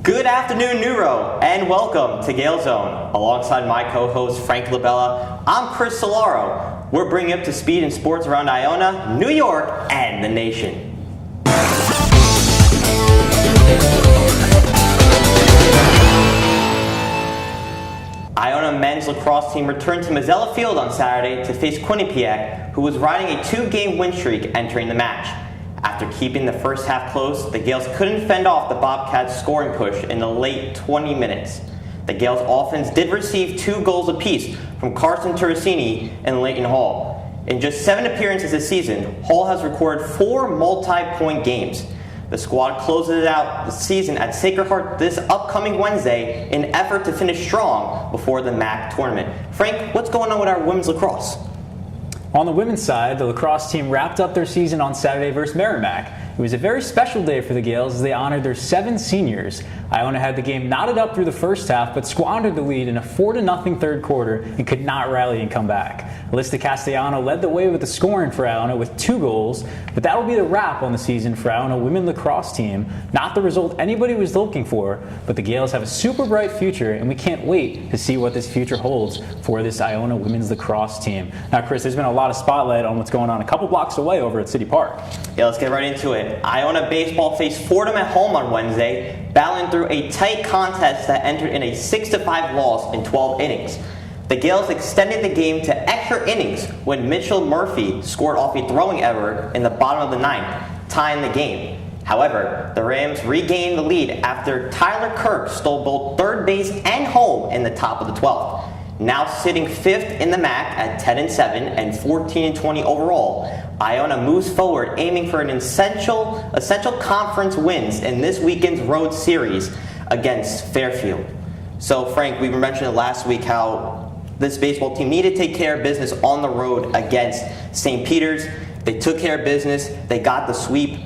Good afternoon, Neuro, and welcome to Gael Zone. Alongside my co-host Frank LaBella, I'm Chris Cilauro. We're bringing you up to speed in sports around Iona, New York, and the nation. Iona men's lacrosse team returned to Mazzella Field on Saturday to face Quinnipiac, who was riding a 2-game win streak entering the match. After keeping the first half close, the Gaels couldn't fend off the Bobcats' scoring push in the late 20 minutes. The Gaels' offense did receive 2 goals apiece from Carson Turricini and Leighton Hall. In just 7 appearances this season, Hall has recorded 4 multi-point games. The squad closes out the season at Sacred Heart this upcoming Wednesday in an effort to finish strong before the MAC tournament. Frank, what's going on with our women's lacrosse? On the women's side, the lacrosse team wrapped up their season on Saturday versus Merrimack. It was a very special day for the Gaels as they honored their 7 seniors. Iona had the game knotted up through the first half, but squandered the lead in a 4-0 third quarter and could not rally and come back. Alyssa Castellano led the way with the scoring for Iona with 2 goals, but that will be the wrap on the season for Iona women lacrosse team. Not the result anybody was looking for, but the Gaels have a super bright future, and we can't wait to see what this future holds for this Iona women's lacrosse team. Now, Chris, there's been a lot of spotlight on what's going on a couple blocks away over at City Park. Yeah, let's get right into it. Iona baseball faced Fordham at home on Wednesday, battling through a tight contest that entered in a 6-5 loss in 12 innings. The Gaels extended the game to extra innings when Mitchell Murphy scored off a throwing error in the bottom of the 9th, tying the game. However, the Rams regained the lead after Tyler Kirk stole both third base and home in the top of the 12th. Now sitting 5th in the MAC at 10-7 and 14-20 overall, Iona moves forward aiming for an essential conference wins in this weekend's road series against Fairfield. So Frank, we mentioned it last week how this baseball team needed to take care of business on the road against St. Peter's. They took care of business, they got the sweep.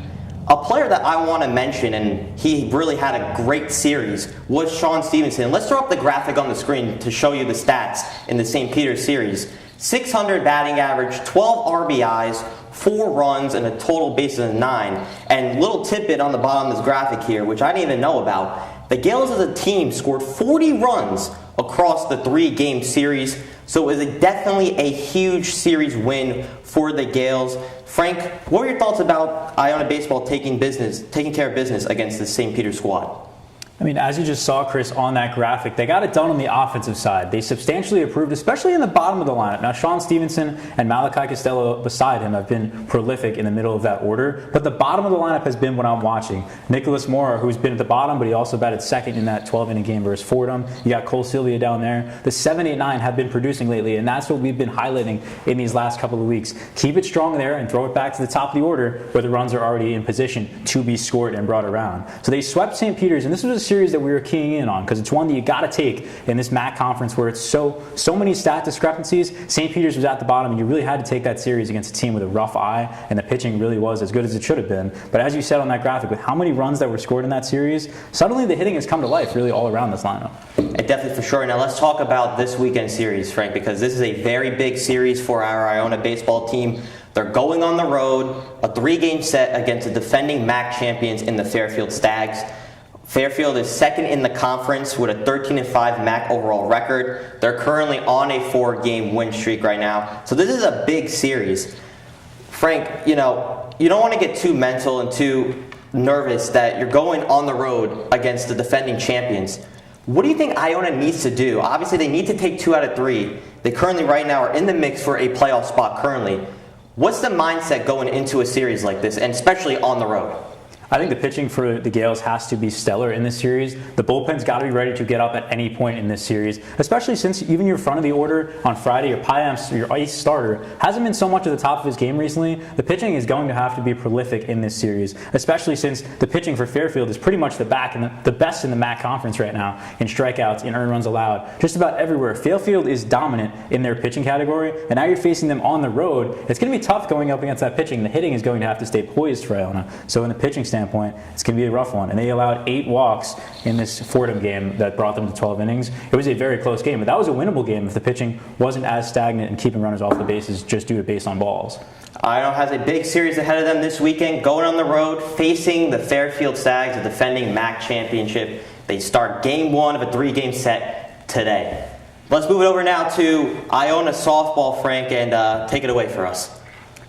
A player that I want to mention, and he really had a great series, was Sean Stevenson. Let's throw up the graphic on the screen to show you the stats in the St. Peter's series. 600 batting average, 12 RBIs, 4 runs, and a total bases of 9. And little tidbit on the bottom of this graphic here, which I didn't even know about. The Gaels as a team scored 40 runs across the 3-game series. So it was definitely a huge series win for the Gaels. Frank, what were your thoughts about Iona baseball taking care of business against the St. Peter's squad? I mean, as you just saw, Chris, on that graphic, they got it done on the offensive side. They substantially improved, especially in the bottom of the lineup. Now, Sean Stevenson and Malachi Costello beside him have been prolific in the middle of that order, but the bottom of the lineup has been what I'm watching. Nicholas Mora, who's been at the bottom, but he also batted second in that 12-inning game versus Fordham. You got Cole Sylvia down there. The 7, 8, 9 have been producing lately, and that's what we've been highlighting in these last couple of weeks. Keep it strong there and throw it back to the top of the order where the runs are already in position to be scored and brought around. So they swept St. Peter's, and this was a series that we were keying in on because it's one that you got to take in this MAC conference where it's so many stat discrepancies. St. Peter's was at the bottom, and you really had to take that series against a team with a rough eye, and the pitching really was as good as it should have been. But as you said on that graphic, with how many runs that were scored in that series, suddenly the hitting has come to life really all around this lineup. Definitely, for sure. Now let's talk about this weekend series, Frank, because this is a very big series for our Iona baseball team. They're going on the road, a 3-game set against the defending MAC champions in the Fairfield Stags. Fairfield is second in the conference with a 13-5 MAC overall record. They're currently on a 4-game win streak right now. So this is a big series. Frank, you don't want to get too mental and too nervous that you're going on the road against the defending champions. What do you think Iona needs to do? Obviously, they need to take 2 out of 3. They currently right now are in the mix for a playoff spot currently. What's the mindset going into a series like this, and especially on the road? I think the pitching for the Gaels has to be stellar in this series. The bullpen's got to be ready to get up at any point in this series, especially since even your front of the order on Friday, your Piams, your ace starter, hasn't been so much at the top of his game recently. The pitching is going to have to be prolific in this series, especially since the pitching for Fairfield is pretty much the best in the MAC conference right now in strikeouts, in earned runs allowed, just about everywhere. Fairfield is dominant in their pitching category, and now you're facing them on the road. It's going to be tough going up against that pitching. The hitting is going to have to stay poised for Iona. So in the pitching standpoint, standpoint, it's going to be a rough one. And they allowed 8 walks in this Fordham game that brought them to 12 innings. It was a very close game, but that was a winnable game if the pitching wasn't as stagnant and keeping runners off the bases just due to base on balls. Iron has a big series ahead of them this weekend, going on the road, facing the Fairfield Sags, the defending MAC championship. They start game 1 of a 3-game set today. Let's move it over now to Iona softball, Frank, and take it away for us.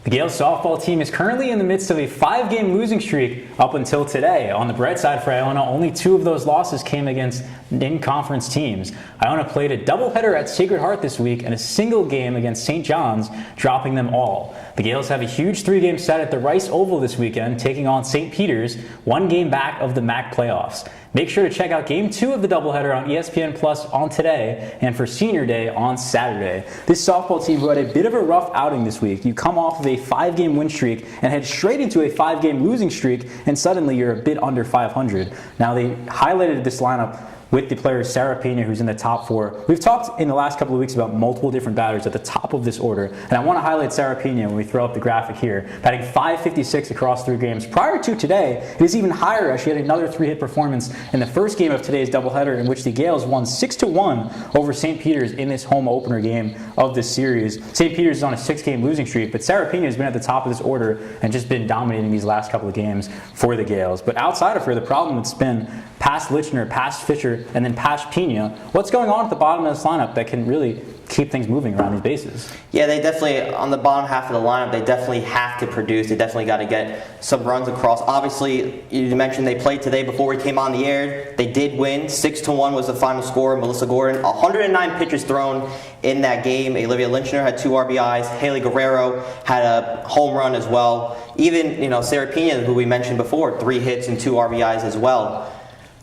The Gael softball team is currently in the midst of a 5-game losing streak up until today. On the bright side for Iona, only 2 of those losses came against in-conference teams. Iona played a doubleheader at Sacred Heart this week and a single game against St. John's, dropping them all. The Gaels have a huge 3-game set at the Rice Oval this weekend, taking on St. Peter's, 1 game back of the MAC playoffs. Make sure to check out Game 2 of the doubleheader on ESPN Plus on today and for Senior Day on Saturday. This softball team who had a bit of a rough outing this week. You come off of a 5-game win streak and head straight into a 5-game losing streak, and suddenly you're a bit under 500. Now, they highlighted this lineup with the player Sarah Pena, who's in the top 4. We've talked in the last couple of weeks about multiple different batters at the top of this order, and I want to highlight Sarah Pena when we throw up the graphic here, batting .556 across 3 games. Prior to today, it is even higher as she had another 3-hit performance in the first game of today's doubleheader, in which the Gaels won 6-1 over St. Peter's in this home opener game of this series. St. Peter's is on a 6-game losing streak, but Sarah Pena has been at the top of this order and just been dominating these last couple of games for the Gaels. But outside of her, the problem has been past Lichner, past Fisher, and then past Pena. What's going on at the bottom of this lineup that can really keep things moving around these bases? Yeah, they definitely, on the bottom half of the lineup, they definitely have to produce. They definitely got to get some runs across. Obviously, you mentioned they played today before we came on the air. They did win. 6-1 was the final score. Melissa Gordon, 109 pitches thrown in that game. Olivia Lynchner had 2 RBIs. Haley Guerrero had a home run as well. Even, Sarah Pena, who we mentioned before, 3 hits and 2 RBIs as well.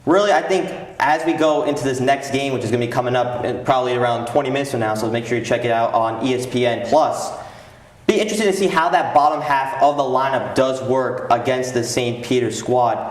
Really, I think as we go into this next game, which is going to be coming up in probably around 20 minutes from now, so make sure you check it out on ESPN+. Be interested to see how that bottom half of the lineup does work against the St. Peter's squad.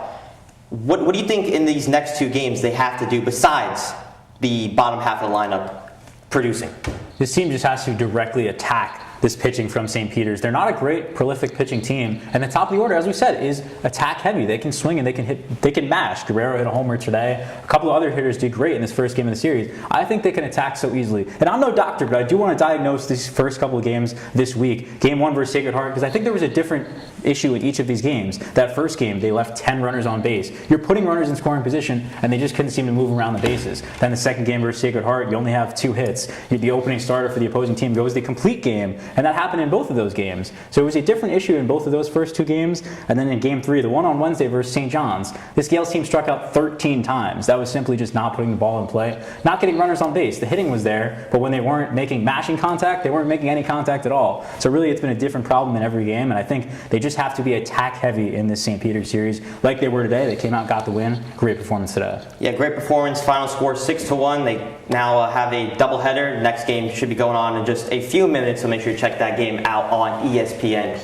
What do you think in these next 2 games they have to do besides the bottom half of the lineup producing? This team just has to directly attack this pitching from St. Peter's. They're not a great prolific pitching team, and the top of the order, as we said, is attack heavy. They can swing and they can hit, they can mash. Guerrero hit a homer today. A couple of other hitters did great in this first game of the series. I think they can attack so easily. And I'm no doctor, but I do want to diagnose these first couple of games this week. Game 1 versus Sacred Heart, because I think there was a different issue in each of these games. That first game, they left 10 runners on base. You're putting runners in scoring position, and they just couldn't seem to move around the bases. Then the second game versus Sacred Heart, you only have 2 hits. The opening starter for the opposing team goes the complete game, and that happened in both of those games. So it was a different issue in both of those first 2 games, and then in Game 3, the one on Wednesday versus St. John's, this Gaels team struck out 13 times. That was simply just not putting the ball in play, not getting runners on base. The hitting was there, but when they weren't making mashing contact, they weren't making any contact at all. So really, it's been a different problem in every game, and I think they just have to be attack heavy in this St. Peter's series, like they were today. They came out, got the win. Great performance today. Yeah, great performance. Final score 6-1. They now have a doubleheader. Next game should be going on in just a few minutes, so make sure you check that game out on ESPN+.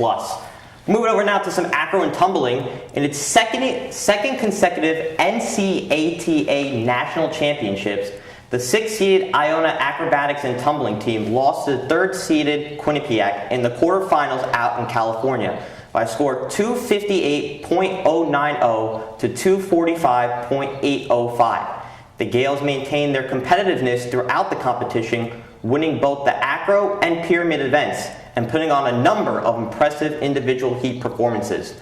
Moving over now to some acro and tumbling. In its second consecutive NCATA National Championships, the 6th-seeded Iona Acrobatics and Tumbling team lost to the 3rd-seeded Quinnipiac in the quarterfinals out in California by a score 258.090 to 245.805. The Gaels maintained their competitiveness throughout the competition, winning both the acro and pyramid events and putting on a number of impressive individual heat performances.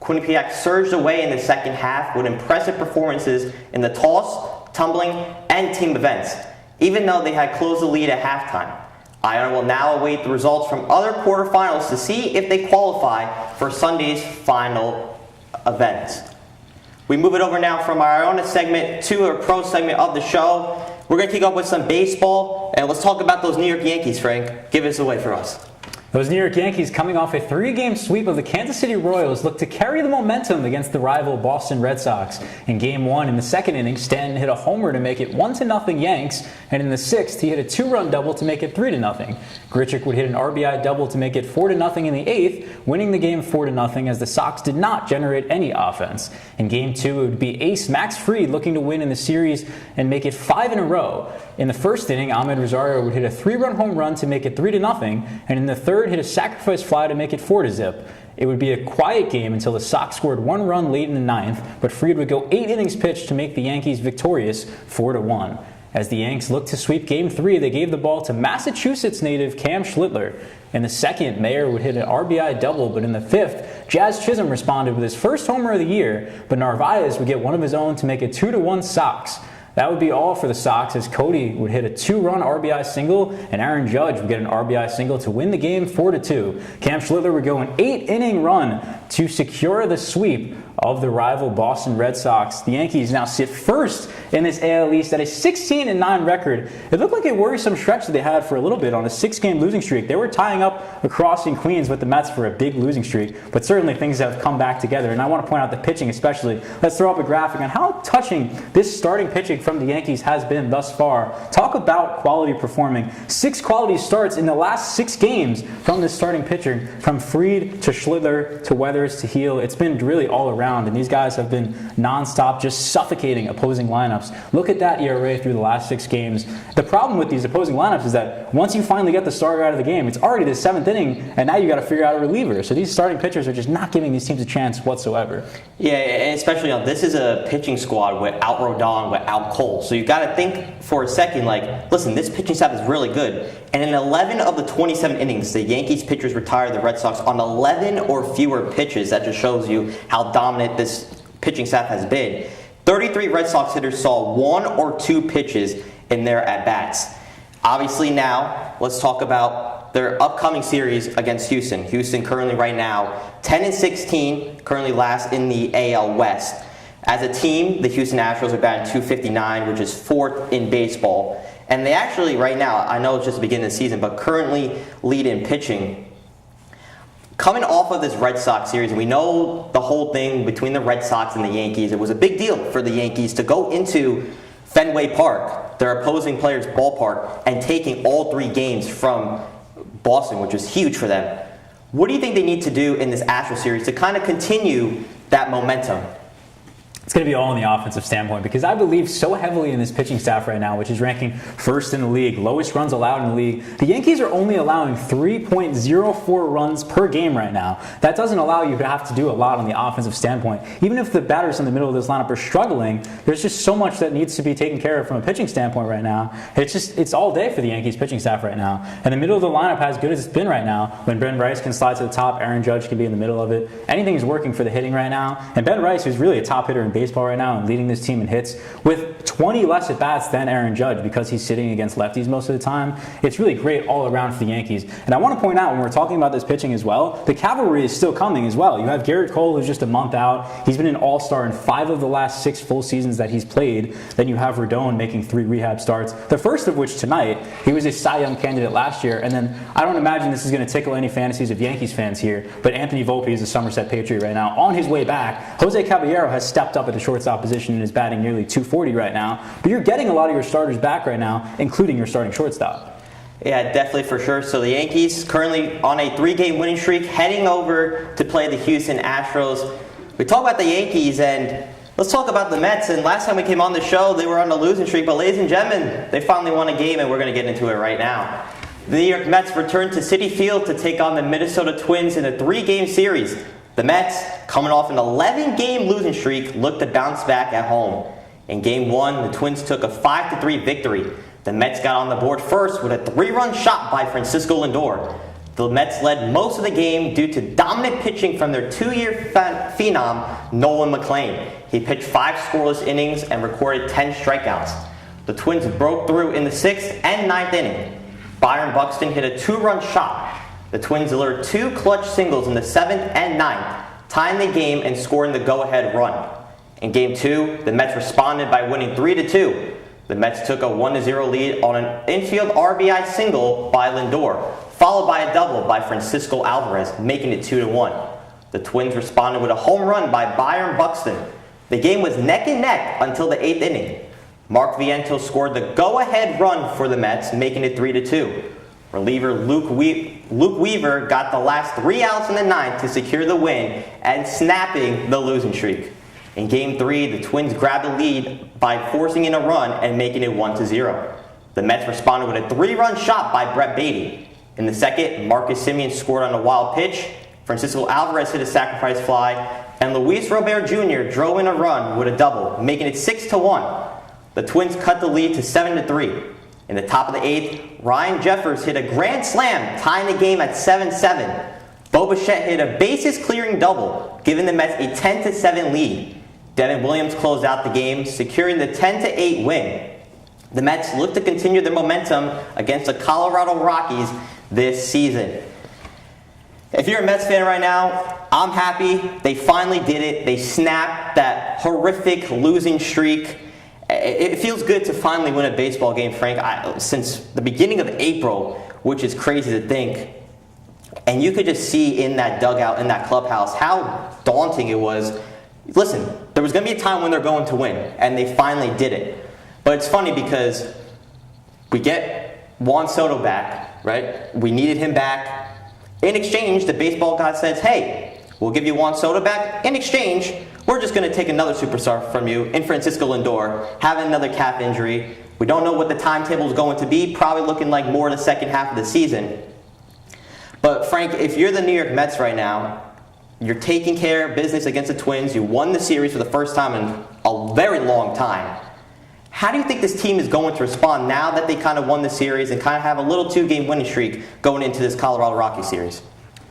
Quinnipiac surged away in the second half with impressive performances in the toss, tumbling, and team events, even though they had closed the lead at halftime. Iona will now await the results from other quarterfinals to see if they qualify for Sunday's final event. We move it over now from our Iona segment to a pro segment of the show. We're going to kick off with some baseball, and let's talk about those New York Yankees, Frank. Give us away for us. Those New York Yankees, coming off a 3-game sweep of the Kansas City Royals, look to carry the momentum against the rival Boston Red Sox. In Game 1, in the second inning, Stanton hit a homer to make it 1-0 Yanks, and in the 6th, he hit a 2-run double to make it 3-0. Grichuk would hit an RBI double to make it 4-0 in the 8th, winning the game 4-0 as the Sox did not generate any offense. In Game 2, it would be ace Max Fried looking to win in the series and make it 5 in a row. In the first inning, Ahmed Rosario would hit a 3-run home run to make it 3-0, and in the third, hit a sacrifice fly to make it 4-0. it would be a quiet game until the Sox scored 1 run late in the 9th, but Fried would go 8 innings pitched to make the Yankees victorious 4-1. As the Yanks looked to sweep Game 3, they gave the ball to Massachusetts native Cam Schlittler. In the 2nd, Mayer would hit an RBI double, but in the 5th, Jazz Chisholm responded with his first homer of the year, but Narvaez would get one of his own to make it 2-1 Sox. That would be all for the Sox, as Cody would hit a 2-run RBI single and Aaron Judge would get an RBI single to win the game 4-2. Cam Schlittler would go an 8-inning run to secure the sweep of the rival Boston Red Sox. The Yankees now sit first in this AL East at a 16-9 record. It looked like a worrisome stretch that they had for a little bit on a 6-game losing streak. They were tying up across in Queens with the Mets for a big losing streak, but certainly things have come back together. And I want to point out the pitching especially. Let's throw up a graphic on how touching this starting pitching from the Yankees has been thus far. Talk about quality performing. 6 quality starts in the last 6 games from this starting pitcher, from Fried to Schlittler to Weathers to Heel. It's been really all around, and these guys have been nonstop, just suffocating opposing lineups. Look at that ERA through the last 6 games. The problem with these opposing lineups is that once you finally get the starter out of the game, it's already the 7th inning, and now you got to figure out a reliever. So these starting pitchers are just not giving these teams a chance whatsoever. Yeah, and especially this is a pitching squad without Rodon, without Cole. So you got to think for a second, like, listen, this pitching staff is really good. And in 11 of the 27 innings, the Yankees pitchers retired the Red Sox on 11 or fewer pitches. That just shows you how dominant this pitching staff has been. 33 Red Sox hitters saw 1 or 2 pitches in their at-bats. Obviously now, let's talk about their upcoming series against Houston. Houston currently right now 10-16, currently last in the AL West. As a team, the Houston Astros are batting .259, which is 4th in baseball. And they actually, right now, I know it's just the beginning of the season, but currently lead in pitching. Coming off of this Red Sox series, and we know the whole thing between the Red Sox and the Yankees, it was a big deal for the Yankees to go into Fenway Park, their opposing players' ballpark, and taking all 3 games from Boston, which was huge for them. What do you think they need to do in this Astros series to kind of continue that momentum? It's going to be all in the offensive standpoint, because I believe so heavily in this pitching staff right now, which is ranking 1st in the league, lowest runs allowed in the league. The Yankees are only allowing 3.04 runs per game right now. That doesn't allow you to have to do a lot on the offensive standpoint. Even if the batters in the middle of this lineup are struggling, there's just so much that needs to be taken care of from a pitching standpoint right now. It's all day for the Yankees pitching staff right now. And the middle of the lineup, as good as it's been right now, when Ben Rice can slide to the top, Aaron Judge can be in the middle of it. Anything's working for the hitting right now. And Ben Rice, who's really a top hitter in baseball right now and leading this team in hits with 20 less at bats than Aaron Judge, because he's sitting against lefties most of the time. It's really great all around for the Yankees. And I want to point out, when we're talking about this pitching as well, the cavalry is still coming as well. You have Garrett Cole, who's just a month out. He's been an all-star in 5 of the last 6 full seasons that he's played. Then you have Rodon making 3 rehab starts, the first of which tonight. He was a Cy Young candidate last year. And then I don't imagine this is going to tickle any fantasies of Yankees fans here, but Anthony Volpe is a Somerset Patriot right now. On his way back, Jose Caballero has stepped up at the shortstop position and is batting nearly .240 right now. But you're getting a lot of your starters back right now, including your starting shortstop. Yeah, definitely for sure. So the Yankees currently on a 3-game winning streak, heading over to play the Houston Astros. We talk about the Yankees, and let's talk about the Mets. And last time we came on the show, they were on a losing streak. But ladies and gentlemen, they finally won a game, and we're going to get into it right now. The New York Mets returned to Citi Field to take on the Minnesota Twins in a 3-game series. The Mets, coming off an 11-game losing streak, looked to bounce back at home. In Game 1, the Twins took a 5-3 victory. The Mets got on the board first with a 3-run shot by Francisco Lindor. The Mets led most of the game due to dominant pitching from their 2-year phenom, Nolan McLean. He pitched 5 scoreless innings and recorded 10 strikeouts. The Twins broke through in the 6th and 9th inning. Byron Buxton hit a 2-run shot. The Twins delivered 2 clutch singles in the 7th and 9th, tying the game and scoring the go-ahead run. In Game 2, the Mets responded by winning 3-2. The Mets took a 1-0 lead on an infield RBI single by Lindor, followed by a double by Francisco Alvarez, making it 2-1. The Twins responded with a home run by Byron Buxton. The game was neck and neck until the 8th inning. Mark Vientos scored the go-ahead run for the Mets, making it 3-2. Reliever Luke Weaver got the last 3 outs in the 9th to secure the win and snapping the losing streak. In Game 3, the Twins grabbed the lead by forcing in a run and making it 1-0. The Mets responded with a 3-run shot by Brett Beatty. In the 2nd, Marcus Semien scored on a wild pitch, Francisco Alvarez hit a sacrifice fly, and Luis Robert Jr. drove in a run with a double, making it 6-1. The Twins cut the lead to 7-3. In the top of the 8th, Ryan Jeffers hit a grand slam, tying the game at 7-7. Bo Bichette hit a bases-clearing double, giving the Mets a 10-7 lead. Devin Williams closed out the game, securing the 10-8 win. The Mets look to continue their momentum against the Colorado Rockies this season. If you're a Mets fan right now, I'm happy. They finally did it. They snapped that horrific losing streak. It feels good to finally win a baseball game, Frank, since the beginning of April, which is crazy to think. And you could just see in that dugout, in that clubhouse, how daunting it was. Listen, there was going to be a time when they're going to win, and they finally did it. But it's funny because we get Juan Soto back, right? We needed him back. In exchange, the baseball god says, hey, we'll give you Juan Soto back. In exchange, we're just going to take another superstar from you in Francisco Lindor, having another calf injury. We don't know what the timetable is going to be, probably looking like more the second half of the season. But Frank, if you're the New York Mets right now, you're taking care of business against the Twins. You won the series for the first time in a very long time. How do you think this team is going to respond now that they kind of won the series and kind of have a little 2-game winning streak going into this Colorado Rockies series?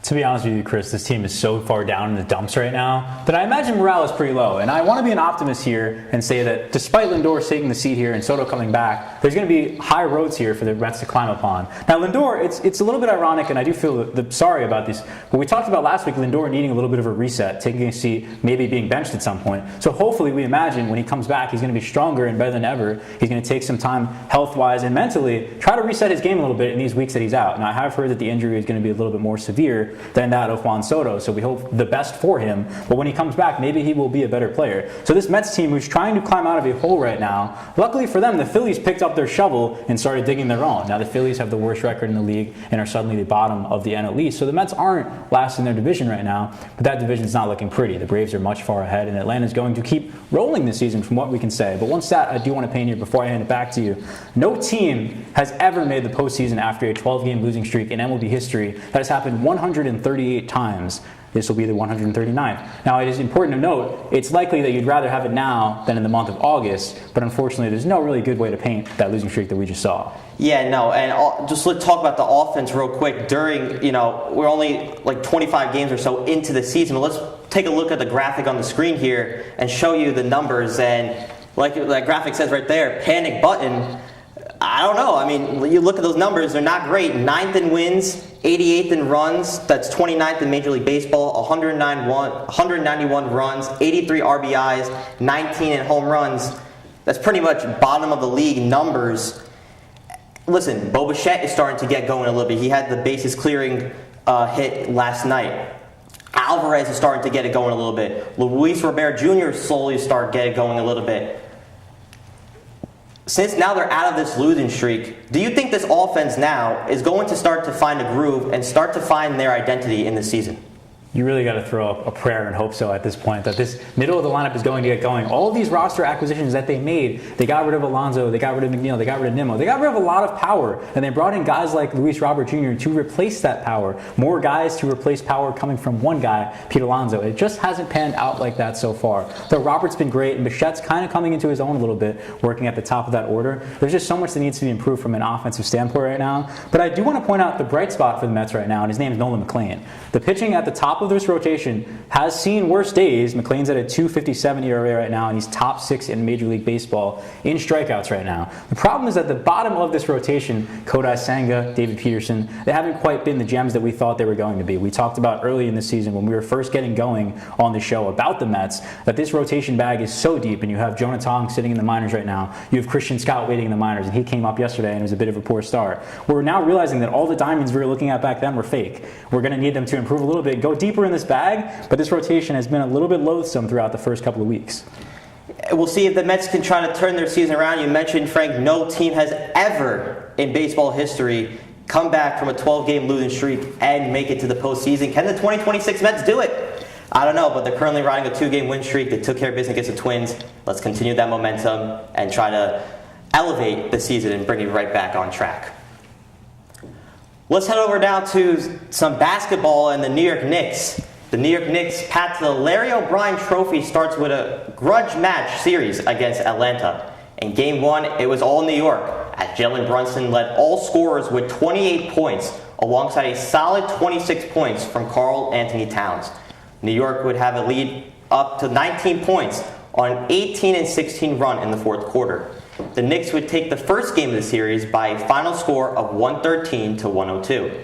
To be honest with you, Chris, this team is so far down in the dumps right now that I imagine morale is pretty low. And I want to be an optimist here and say that despite Lindor taking the seat here and Soto coming back, there's going to be high roads here for the Mets to climb upon. Now, Lindor, it's a little bit ironic, and I do feel sorry about this. But we talked about last week Lindor needing a little bit of a reset, taking a seat, maybe being benched at some point. So hopefully we imagine when he comes back, he's going to be stronger and better than ever. He's going to take some time health-wise and mentally, try to reset his game a little bit in these weeks that he's out. Now, I have heard that the injury is going to be a little bit more severe than that of Juan Soto, so we hope the best for him. But when he comes back, maybe he will be a better player. So this Mets team who's trying to climb out of a hole right now, luckily for them, the Phillies picked up their shovel and started digging their own. Now the Phillies have the worst record in the league and are suddenly the bottom of the NL East. So the Mets aren't last in their division right now, but that division's not looking pretty. The Braves are much far ahead, and Atlanta's going to keep rolling this season from what we can say. But one stat I do want to paint here before I hand it back to you. No team has ever made the postseason after a 12-game losing streak in MLB history. That has happened 138 times. This will be the 139th. Now, it is important to note, it's likely that you'd rather have it now than in the month of August, but unfortunately, there's no really good way to paint that losing streak that we just saw. Yeah, no, and just let's talk about the offense real quick. We're only like 25 games or so into the season, but let's take a look at the graphic on the screen here and show you the numbers. And like that graphic says right there, panic button. I don't know. I mean, you look at those numbers, they're not great. 9th in wins, 88th in runs. That's 29th in Major League Baseball, 191 runs, 83 RBIs, 19 in home runs. That's pretty much bottom of the league numbers. Listen, Bo Bichette is starting to get going a little bit. He had the bases clearing hit last night. Alvarez is starting to get it going a little bit. Luis Robert Jr. slowly start getting going a little bit. Since now they're out of this losing streak, do you think this offense now is going to start to find a groove and start to find their identity in the season? You really got to throw up a prayer and hope so at this point that this middle of the lineup is going to get going. All of these roster acquisitions that they made, they got rid of Alonso, they got rid of McNeil, they got rid of Nimmo, they got rid of a lot of power, and they brought in guys like Luis Robert Jr. to replace that power. More guys to replace power coming from one guy, Pete Alonso. It just hasn't panned out like that so far. Though Robert's been great, and Bichette's kind of coming into his own a little bit, working at the top of that order. There's just so much that needs to be improved from an offensive standpoint right now. But I do want to point out the bright spot for the Mets right now, and his name is Nolan McLean. The pitching at the top of this rotation has seen worse days. McLean's at a 2.57 ERA right now, and he's top 6 in Major League Baseball in strikeouts right now. The problem is at the bottom of this rotation, Kodai Senga, David Peterson, they haven't quite been the gems that we thought they were going to be. We talked about early in the season when we were first getting going on the show about the Mets that this rotation bag is so deep, and you have Jonah Tong sitting in the minors right now. You have Christian Scott waiting in the minors, and he came up yesterday and it was a bit of a poor start. We're now realizing that all the diamonds we were looking at back then were fake. We're going to need them to improve a little bit, go deeper in this bag, but this rotation has been a little bit loathsome throughout the first couple of weeks. We'll see if the Mets can try to turn their season around. You mentioned, Frank, no team has ever in baseball history come back from a 12-game losing streak and make it to the postseason. Can the 2026 Mets do it? I don't know, but they're currently riding a 2-game win streak. They took care of business against the Twins. Let's continue that momentum and try to elevate the season and bring it right back on track. Let's head over now to some basketball and the New York Knicks. The New York Knicks' path to the Larry O'Brien Trophy starts with a grudge match series against Atlanta. In Game 1, it was all New York, as Jalen Brunson led all scorers with 28 points, alongside a solid 26 points from Karl Anthony Towns. New York would have a lead up to 19 points on an 18-16 run in the fourth quarter. The Knicks would take the first game of the series by a final score of 113-102.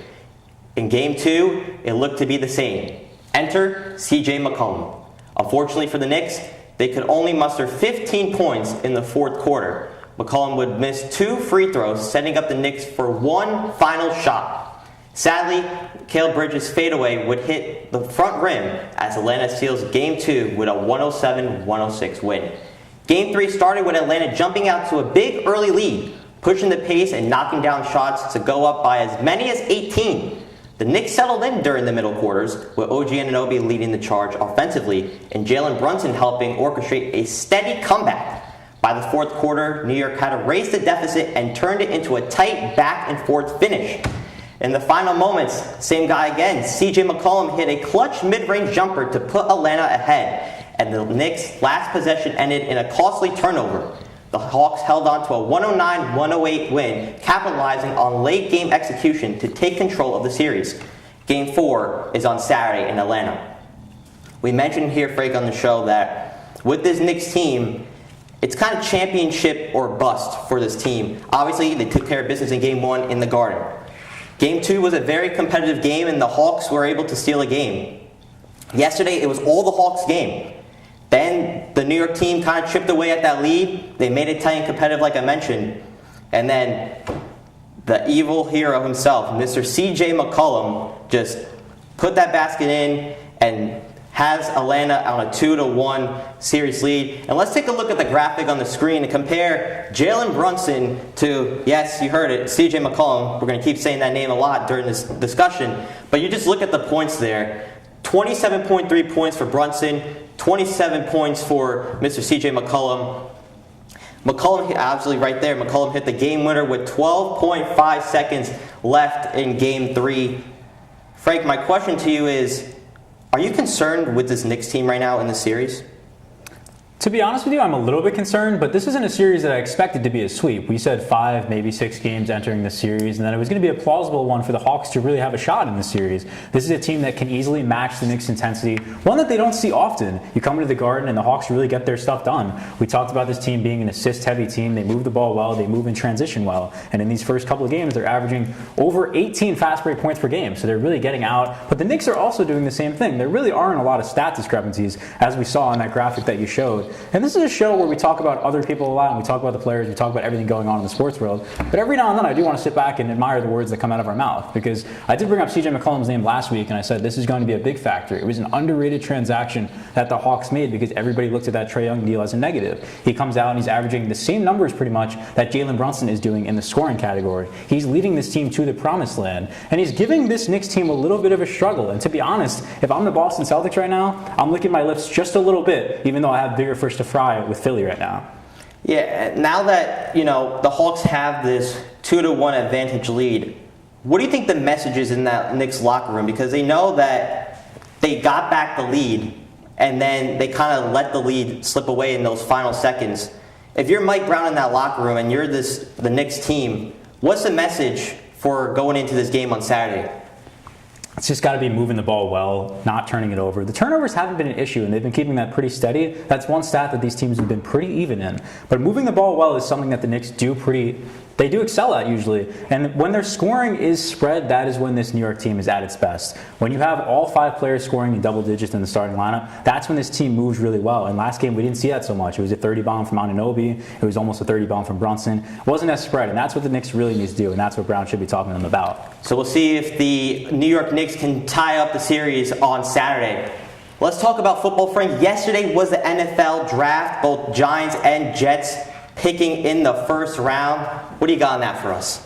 In Game 2, it looked to be the same. Enter C.J. McCollum. Unfortunately for the Knicks, they could only muster 15 points in the fourth quarter. McCollum would miss 2 free throws, setting up the Knicks for one final shot. Sadly, Mikal Bridges' fadeaway would hit the front rim as Atlanta seals Game 2 with a 107-106 win. Game 3 started with Atlanta jumping out to a big early lead, pushing the pace and knocking down shots to go up by as many as 18. The Knicks settled in during the middle quarters, with OG Anunoby leading the charge offensively and Jalen Brunson helping orchestrate a steady comeback. By the fourth quarter, New York had to raise the deficit and turned it into a tight back-and-forth finish. In the final moments, same guy again, C.J. McCollum hit a clutch mid-range jumper to put Atlanta ahead, and the Knicks' last possession ended in a costly turnover. The Hawks held on to a 109-108 win, capitalizing on late-game execution to take control of the series. Game 4 is on Saturday in Atlanta. We mentioned here, Frank, on the show that with this Knicks team, it's kind of championship or bust for this team. Obviously, they took care of business in Game 1 in the Garden. Game 2 was a very competitive game, and the Hawks were able to steal a game. Yesterday, it was all the Hawks' game. Then the New York team kind of chipped away at that lead. They made it tight and competitive, like I mentioned. And then the evil hero himself, Mr. C.J. McCollum, just put that basket in and has Atlanta on a 2-1 series lead. And let's take a look at the graphic on the screen and compare Jalen Brunson to, yes, you heard it, C.J. McCollum. We're going to keep saying that name a lot during this discussion. But you just look at the points there. 27.3 points for Brunson, 27 points for Mr. C.J. McCollum. McCollum, absolutely right there, McCollum hit the game winner with 12.5 seconds left in Game 3. Frank, my question to you is, are you concerned with this Knicks team right now in the series? To be honest with you, I'm a little bit concerned, but this isn't a series that I expected to be a sweep. We said 5, maybe 6 games entering the series, and then it was going to be a plausible one for the Hawks to really have a shot in the series. This is a team that can easily match the Knicks' intensity, one that they don't see often. You come into the Garden, and the Hawks really get their stuff done. We talked about this team being an assist-heavy team. They move the ball well, they move in transition well, and in these first couple of games, they're averaging over 18 fast break points per game, so they're really getting out. But the Knicks are also doing the same thing. There really aren't a lot of stat discrepancies, as we saw in that graphic that you showed. And this is a show where we talk about other people a lot, and we talk about the players, we talk about everything going on in the sports world. But every now and then I do want to sit back and admire the words that come out of our mouth, because I did bring up C.J. McCollum's name last week, and I said this is going to be a big factor. It was an underrated transaction that the Hawks made because everybody looked at that Trae Young deal as a negative. He comes out and he's averaging the same numbers pretty much that Jalen Brunson is doing in the scoring category. He's leading this team to the promised land, and he's giving this Knicks team a little bit of a struggle. And to be honest, if I'm the Boston Celtics right now, I'm licking my lips just a little bit, even though I have bigger fish to fry with Philly right now. Yeah, now that, the Hawks have this 2-1 advantage lead, what do you think the message is in that Knicks locker room? Because they know that they got back the lead, and then they kind of let the lead slip away in those final seconds. If you're Mike Brown in that locker room and you're the Knicks team, what's the message for going into this game on Saturday? It's just got to be moving the ball well, not turning it over. The turnovers haven't been an issue, and they've been keeping that pretty steady. That's one stat that these teams have been pretty even in. But moving the ball well is something that the Knicks do excel at usually. And when their scoring is spread, that is when this New York team is at its best. When you have all 5 players scoring in double digits in the starting lineup, that's when this team moves really well. And last game, we didn't see that so much. It was a 30 bomb from Anunoby. It was almost a 30 bomb from Brunson. It wasn't as spread, and that's what the Knicks really need to do, and that's what Brown should be talking to them about. So we'll see if the New York Knicks can tie up the series on Saturday. Let's talk about football, Frank. Yesterday was the NFL draft, both Giants and Jets picking in the first round. What do you got on that for us?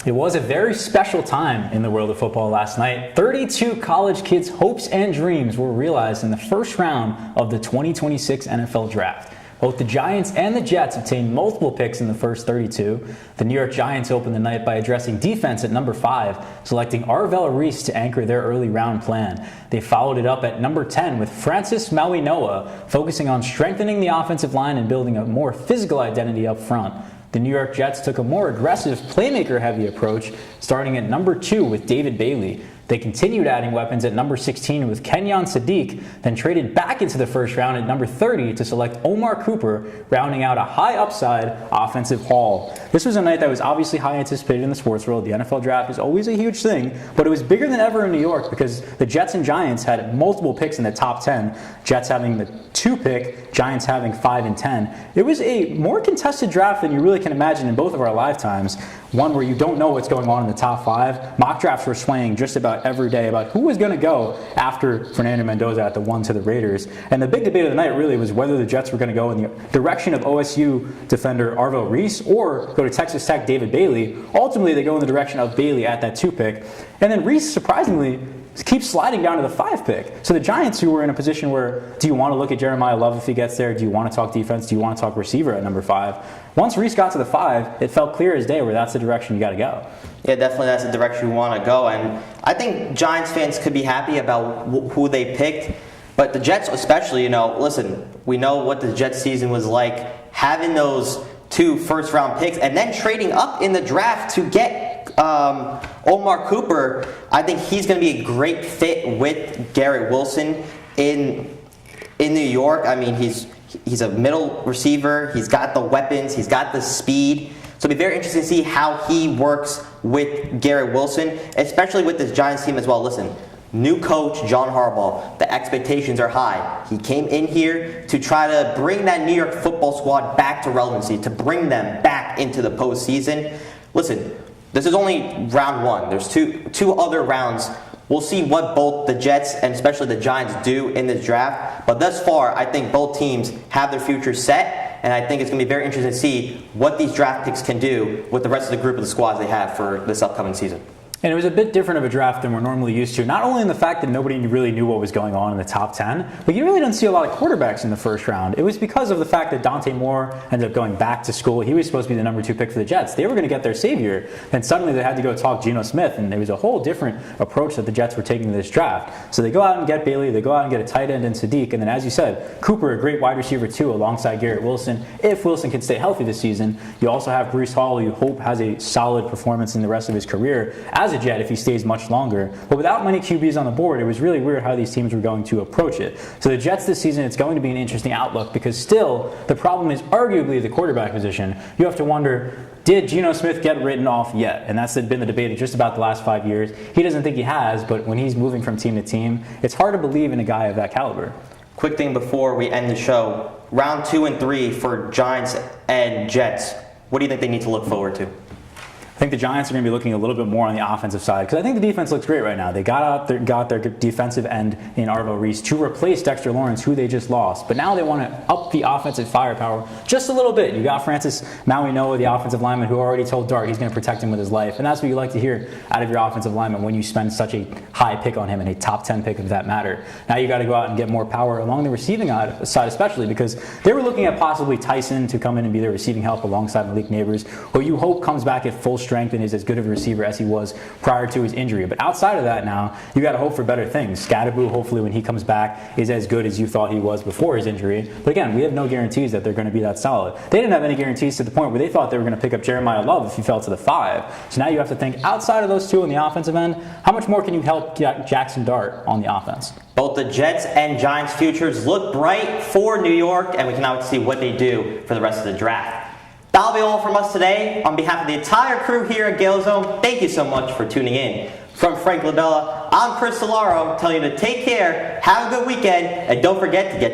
It was a very special time in the world of football last night. 32 college kids' hopes and dreams were realized in the first round of the 2026 NFL Draft. Both the Giants and the Jets obtained multiple picks in the first 32. The New York Giants opened the night by addressing defense at number 5, selecting Arvell Reese to anchor their early round plan. They followed it up at number 10 with Francis Mauigoa, focusing on strengthening the offensive line and building a more physical identity up front. The New York Jets took a more aggressive, playmaker-heavy approach, starting at number 2 with David Bailey. They continued adding weapons at number 16 with Kenyon Sadiq, then traded back into the first round at number 30 to select Omar Cooper, rounding out a high-upside offensive haul. This was a night that was obviously high anticipated in the sports world. The NFL draft is always a huge thing, but it was bigger than ever in New York because the Jets and Giants had multiple picks in the top 10, Jets having the 2 pick, Giants having 5 and 10. It was a more contested draft than you really can imagine in both of our lifetimes, one where you don't know what's going on in the top 5. Mock drafts were swaying just about every day about who was going to go after Fernando Mendoza at the 1 to the Raiders. And the big debate of the night really was whether the Jets were going to go in the direction of OSU defender Arvell Reese or go to Texas Tech David Bailey. Ultimately, they go in the direction of Bailey at that 2 pick. And then Reese, surprisingly, keeps sliding down to the 5 pick. So the Giants, who were in a position where, do you want to look at Jeremiah Love if he gets there? Do you want to talk defense? Do you want to talk receiver at number 5? Once Reese got to the 5, it felt clear as day where that's the direction you got to go. Yeah, definitely that's the direction we want to go. And I think Giants fans could be happy about who they picked. But the Jets especially, listen, we know what the Jets season was like. Having those 2 first-round picks and then trading up in the draft to get Omar Cooper, I think he's going to be a great fit with Garrett Wilson in New York. I mean, he's a middle receiver. He's got the weapons. He's got the speed. So it'll be very interesting to see how he works with Garrett Wilson, especially with this Giants team as well. Listen, new coach, John Harbaugh. The expectations are high. He came in here to try to bring that New York football squad back to relevancy, to bring them back into the postseason. Listen, this is only round 1. There's two other rounds. We'll see what both the Jets and especially the Giants do in this draft. But thus far, I think both teams have their future set. And I think it's going to be very interesting to see what these draft picks can do with the rest of the group of the squads they have for this upcoming season. And it was a bit different of a draft than we're normally used to. Not only in the fact that nobody really knew what was going on in the top 10, but you really didn't see a lot of quarterbacks in the first round. It was because of the fact that Dante Moore ended up going back to school. He was supposed to be the number 2 pick for the Jets. They were going to get their savior. Then suddenly they had to go talk Geno Smith, and there was a whole different approach that the Jets were taking to this draft. So they go out and get Bailey, they go out and get a tight end in Sadiq, and then as you said, Cooper, a great wide receiver too, alongside Garrett Wilson. If Wilson can stay healthy this season, you also have Breece Hall, who you hope has a solid performance in the rest of his career as a Jet if he stays much longer. But without many QBs on the board, it was really weird how these teams were going to approach it. So the Jets this season, it's going to be an interesting outlook because still, the problem is arguably the quarterback position. You have to wonder, did Geno Smith get written off yet? And that's been the debate of just about the last 5 years. He doesn't think he has, but when he's moving from team to team, it's hard to believe in a guy of that caliber. Quick thing before we end the show. Round 2 and 3 for Giants and Jets. What do you think they need to look forward to? I think the Giants are going to be looking a little bit more on the offensive side because I think the defense looks great right now. They got their defensive end in Arvell Reese to replace Dexter Lawrence, who they just lost. But now they want to up the offensive firepower just a little bit. You got Francis Mauigoa, the offensive lineman, who already told Dart he's going to protect him with his life. And that's what you like to hear out of your offensive lineman when you spend such a high pick on him and a top 10 pick of that matter. Now you got to go out and get more power along the receiving side, especially because they were looking at possibly Tyson to come in and be their receiving help alongside Malik Neighbors, who you hope comes back at full strength and is as good of a receiver as he was prior to his injury. But outside of that now, you got to hope for better things. Scadaboo, hopefully when he comes back, is as good as you thought he was before his injury. But again, we have no guarantees that they're going to be that solid. They didn't have any guarantees to the point where they thought they were going to pick up Jeremiah Love if he fell to the 5. So now you have to think outside of those two on the offensive end, how much more can you help Jackson Dart on the offense? Both the Jets and Giants futures look bright for New York, and we can now see what they do for the rest of the draft. That'll be all from us today. On behalf of the entire crew here at Gael Zone, thank you so much for tuning in. From Frank LaBella, I'm Chris Cilauro, telling you to take care, have a good weekend, and don't forget to get